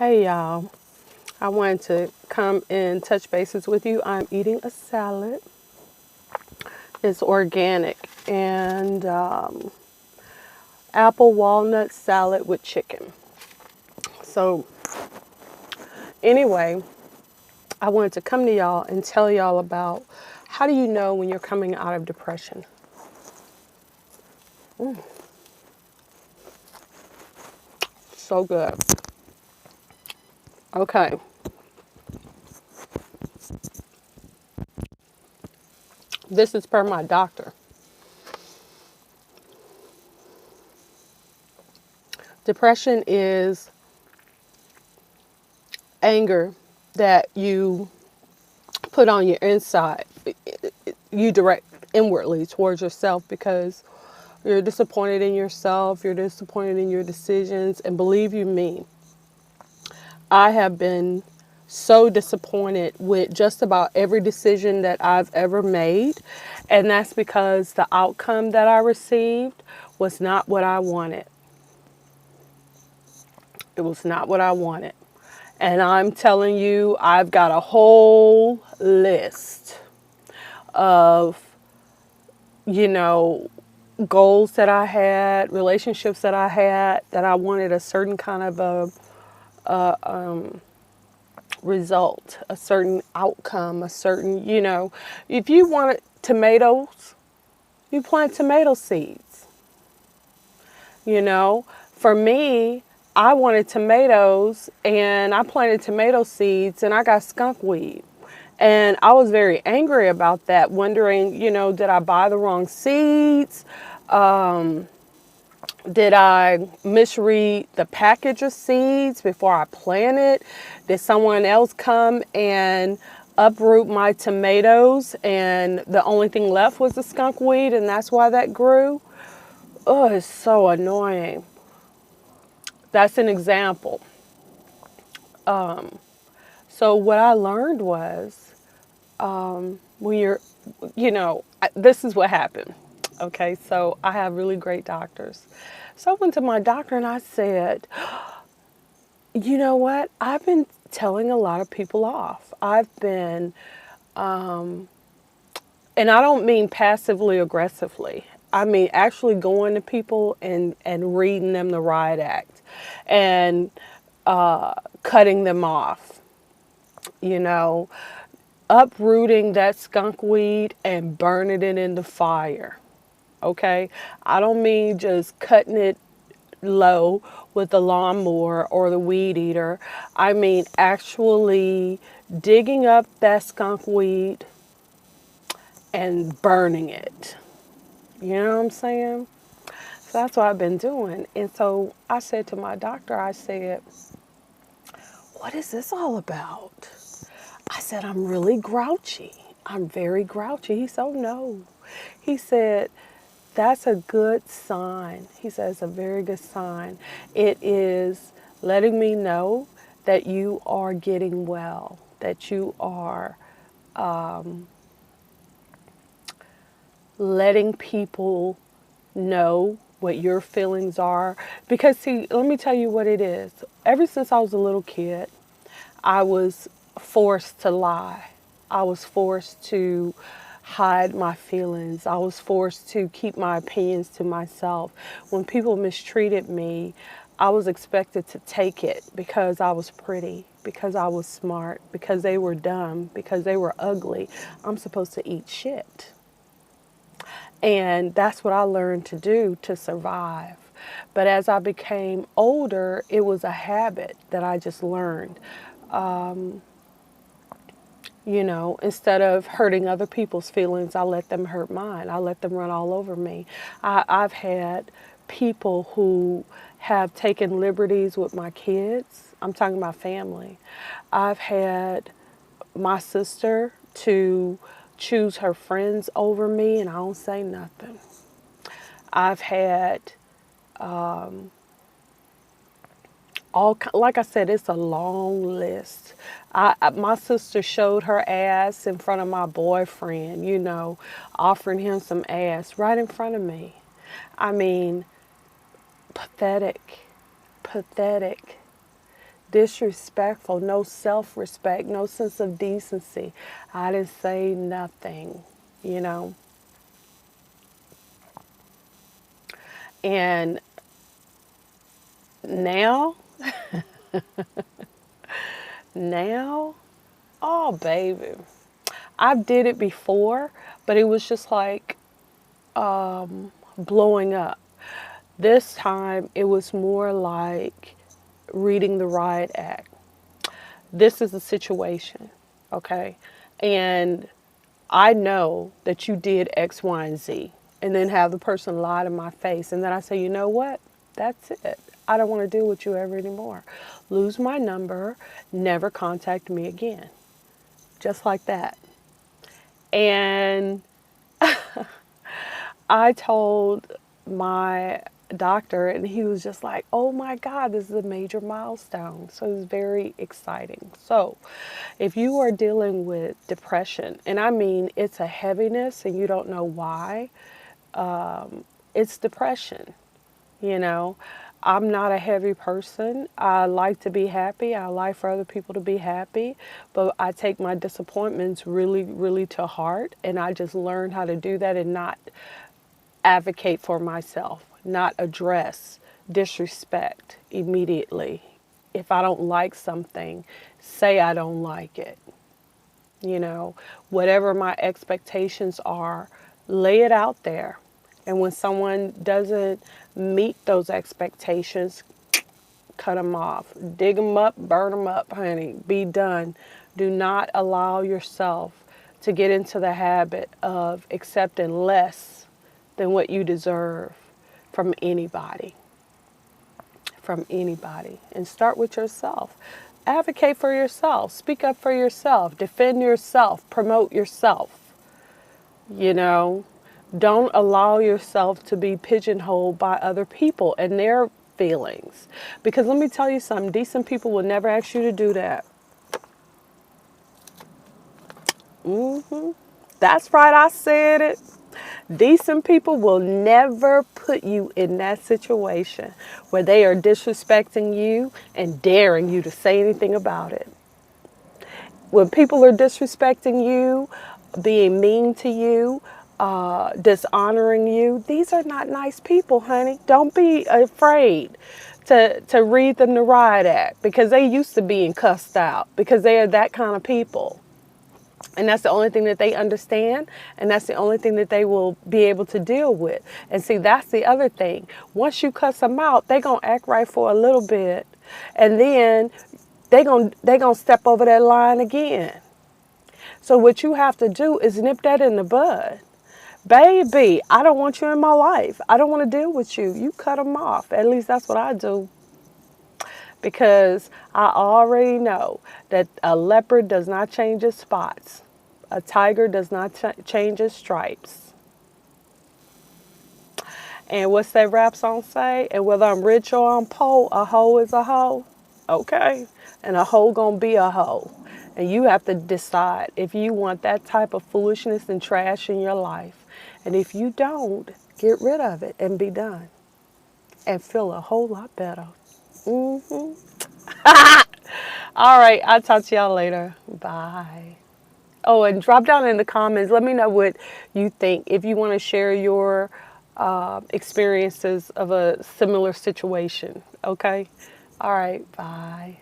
Hey y'all, I wanted to come and touch bases with you. I'm eating a salad. It's organic and apple walnut salad with chicken. So, anyway, I wanted to come to y'all and tell y'all about how do you know when you're coming out of depression? So good. Okay, this is per my doctor. Depression is anger that you put on your inside. You direct inwardly towards yourself because you're disappointed in yourself, you're disappointed in your decisions, and believe you me, I have been so disappointed with just about every decision that I've ever made, and that's because the outcome that I received was not what I wanted. It was not what I wanted. And I'm telling you, I've got a whole list of, you know, goals that I had, relationships that I had, that I wanted a certain kind of result, a certain outcome, a certain, if you wanted tomatoes, you plant tomato seeds. You know, for me, I wanted tomatoes and I planted tomato seeds and I got skunk weed. And I was very angry about that, wondering, did I buy the wrong seeds? Did I misread the package of seeds before I planted? Did someone else come and uproot my tomatoes and the only thing left was the skunk weed and that's why that grew? Oh, it's so annoying. That's an example. So what I learned was when this is what happened. Okay, so I have really great doctors. So I went to my doctor and I said, you know what? I've been telling a lot of people off. I've been, and I don't mean passively aggressively. I mean actually going to people and reading them the riot act and cutting them off, you know, uprooting that skunk weed and burning it in the fire. Okay? I don't mean just cutting it low with the lawnmower or the weed eater. I mean actually digging up that skunk weed and burning it. You know what I'm saying? So that's what I've been doing. And so I said to my doctor, I said, what is this all about? I said, I'm really grouchy. I'm very grouchy. He said, oh no. He said, that's a good sign. He said, it's a very good sign. It is letting me know that you are getting well, that you are letting people know what your feelings are. Because, see, let me tell you what it is. Ever since I was a little kid, I was forced to lie. I was forced to hide my feelings. I was forced to keep my opinions to myself. When people mistreated me, I was expected to take it because I was pretty, because I was smart, because they were dumb, because they were ugly. I'm supposed to eat shit. And that's what I learned to do to survive. But as I became older, it was a habit that I just learned. Instead of hurting other people's feelings, I let them hurt mine. I let them run all over me. I've had people who have taken liberties with my kids. I'm talking about family. I've had my sister to choose her friends over me and I don't say nothing. I've had like I said, it's a long list. My sister showed her ass in front of my boyfriend, offering him some ass right in front of me. I mean, pathetic, pathetic. Disrespectful, no self-respect, no sense of decency. I didn't say nothing, you know. And now, now, oh baby, I've did it before, but it was just like blowing up. This time it was more like reading the riot act. This is a situation, okay? And I know that you did X, Y, and Z. And then have the person lie to my face. And then I say, you know what? That's it. I don't want to deal with you ever anymore. Lose my number, never contact me again. Just like that. And I told my doctor, and he was just like, oh my God, this is a major milestone. So it was very exciting. So if you are dealing with depression, and I mean it's a heaviness and you don't know why, it's depression. You know, I'm not a heavy person. I like to be happy. I like for other people to be happy, but I take my disappointments really, really to heart. And I just learned how to do that and not advocate for myself, not address disrespect immediately. If I don't like something, say I don't like it. You know, whatever my expectations are, lay it out there. And when someone doesn't meet those expectations, cut them off. Dig them up, burn them up, honey. Be done. Do not allow yourself to get into the habit of accepting less than what you deserve from anybody. From anybody. And start with yourself. Advocate for yourself. Speak up for yourself. Defend yourself. Promote yourself. You know, don't allow yourself to be pigeonholed by other people and their feelings. Because let me tell you something, decent people will never ask you to do that. That's right, I said it. Decent people will never put you in that situation where they are disrespecting you and daring you to say anything about it. When people are disrespecting you, being mean to you, dishonoring you, these are not nice people, honey. Don't be afraid to read them the riot act, because they used to being cussed out, because they are that kind of people. And that's the only thing that they understand, and that's the only thing that they will be able to deal with. And see, that's the other thing. Once you cuss them out, they're going to act right for a little bit, and then they gonna step over that line again. So what you have to do is nip that in the bud. Baby, I don't want you in my life. I don't want to deal with you. You cut them off. At least that's what I do. Because I already know that a leopard does not change its spots. A tiger does not change its stripes. And what's that rap song say? And whether I'm rich or I'm poor, a hoe is a hoe. Okay? And a hoe gonna be a hoe. And you have to decide if you want that type of foolishness and trash in your life. And if you don't, get rid of it and be done. And feel a whole lot better. Mm-hmm. All right, I'll talk to y'all later. Bye. Oh, and drop down in the comments. Let me know what you think. If you want to share your experiences of a similar situation. Okay? All right, bye.